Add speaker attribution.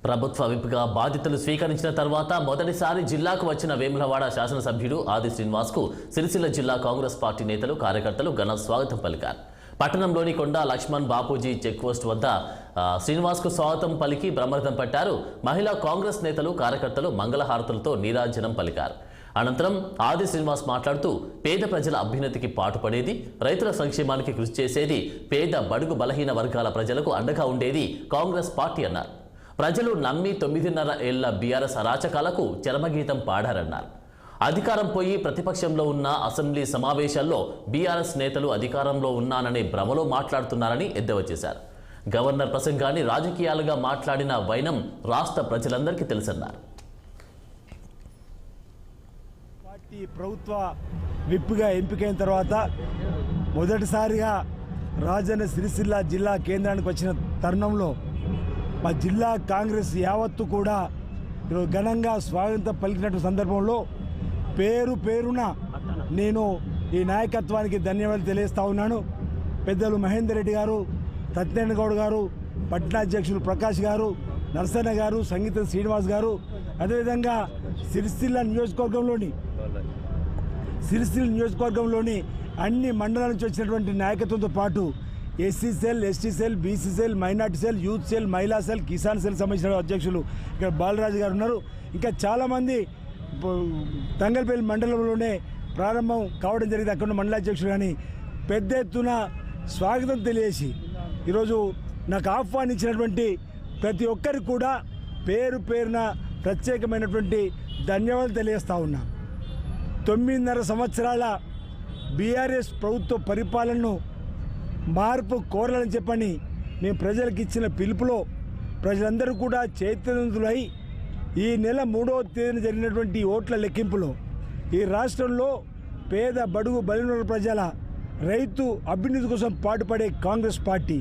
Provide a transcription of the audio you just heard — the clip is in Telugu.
Speaker 1: ప్రభుత్వ విప్గా బాధ్యతలు స్వీకరించిన తర్వాత మొదటిసారి జిల్లాకు వచ్చిన వేములవాడ శాసనసభ్యుడు ఆది శ్రీనివాస్కు సిరిసిల్ల జిల్లా కాంగ్రెస్ పార్టీ నేతలు కార్యకర్తలు ఘన స్వాగతం పలికారు. పట్టణంలోని కొండా లక్ష్మణ్ బాపూజీ చెక్పోస్ట్ వద్ద శ్రీనివాస్కు స్వాగతం పలికి బ్రహ్మరథం పట్టారు. మహిళా కాంగ్రెస్ నేతలు కార్యకర్తలు మంగళహారతులతో నీరాజనం పలికారు. అనంతరం ఆది శ్రీనివాస్ మాట్లాడుతూ పేద ప్రజల అభ్యున్నతికి పాటుపడేది, రైతుల సంక్షేమానికి కృషి చేసేది, పేద బడుగు బలహీన వర్గాల ప్రజలకు అండగా ఉండేది కాంగ్రెస్ పార్టీ అన్నారు. ప్రజలు నమ్మి 9.5 ఏళ్ల బీఆర్ఎస్ అరాచకాలకు చరమగీతం పాడారన్నారు. అధికారం పోయి ప్రతిపక్షంలో ఉన్న అసెంబ్లీ సమావేశాల్లో బీఆర్ఎస్ నేతలు అధికారంలో ఉన్నాననే భ్రమలో మాట్లాడుతున్నారని ఎద్దేవా చేశారు. గవర్నర్ ప్రసంగాన్ని రాజకీయాలుగా మాట్లాడిన వైనం రాష్ట్ర ప్రజలందరికీ తెలుసన్నారు.
Speaker 2: పార్టీ ప్రభుత్వ విప్గా ఎంపికైన తర్వాత మొదటిసారిగా రాజన్న సిరిసిల్ల జిల్లా కేంద్రానికి వచ్చిన తరుణంలో మా జిల్లా కాంగ్రెస్ యావత్తు కూడా ఈరోజు ఘనంగా స్వాగతం పలికినట్టు సందర్భంలో పేరున నేను ఈ నాయకత్వానికి ధన్యవాదాలు తెలియజేస్తా ఉన్నాను. పెద్దలు మహేందర్ రెడ్డి గారు, సత్యనారాయణ గౌడ్ గారు, పట్టణాధ్యక్షులు ప్రకాష్ గారు, నరసన్న గారు, సంగీత శ్రీనివాస్ గారు, అదేవిధంగా సిరిసిల్ల నియోజకవర్గంలోని అన్ని మండలాల నుంచి వచ్చినటువంటి నాయకత్వంతో పాటు SC cell, ST cell, BC cell, minority cell, youth cell, మహిళా సెల్, కిసాన్ సెల్ సంబంధించిన అధ్యక్షులు ఇక్కడ బాలరాజు గారు ఉన్నారు. ఇంకా చాలామంది తంగల్పల్లి మండలంలోనే ప్రారంభం కావడం జరిగింది. అక్కడ మండలాధ్యక్షులు కానీ పెద్ద ఎత్తున స్వాగతం తెలియజేసి ఈరోజు నాకు ఆహ్వానించినటువంటి ప్రతి ఒక్కరికి కూడా పేరున ప్రత్యేకమైనటువంటి ధన్యవాదాలు తెలియజేస్తా ఉన్నా. 9.5 సంవత్సరాల బీఆర్ఎస్ ప్రభుత్వ పరిపాలనను మార్పు కోరాలని చెప్పని మేము ప్రజలకు ఇచ్చిన పిలుపులో ప్రజలందరూ కూడా చైతన్యవంతులై ఈ నెల 3వ తేదీన జరిగినటువంటి ఓట్ల లెక్కింపులో ఈ రాష్ట్రంలో పేద బడుగు బలహీన ప్రజల రైతు అభ్యున్నతి కోసం పాటుపడే కాంగ్రెస్ పార్టీ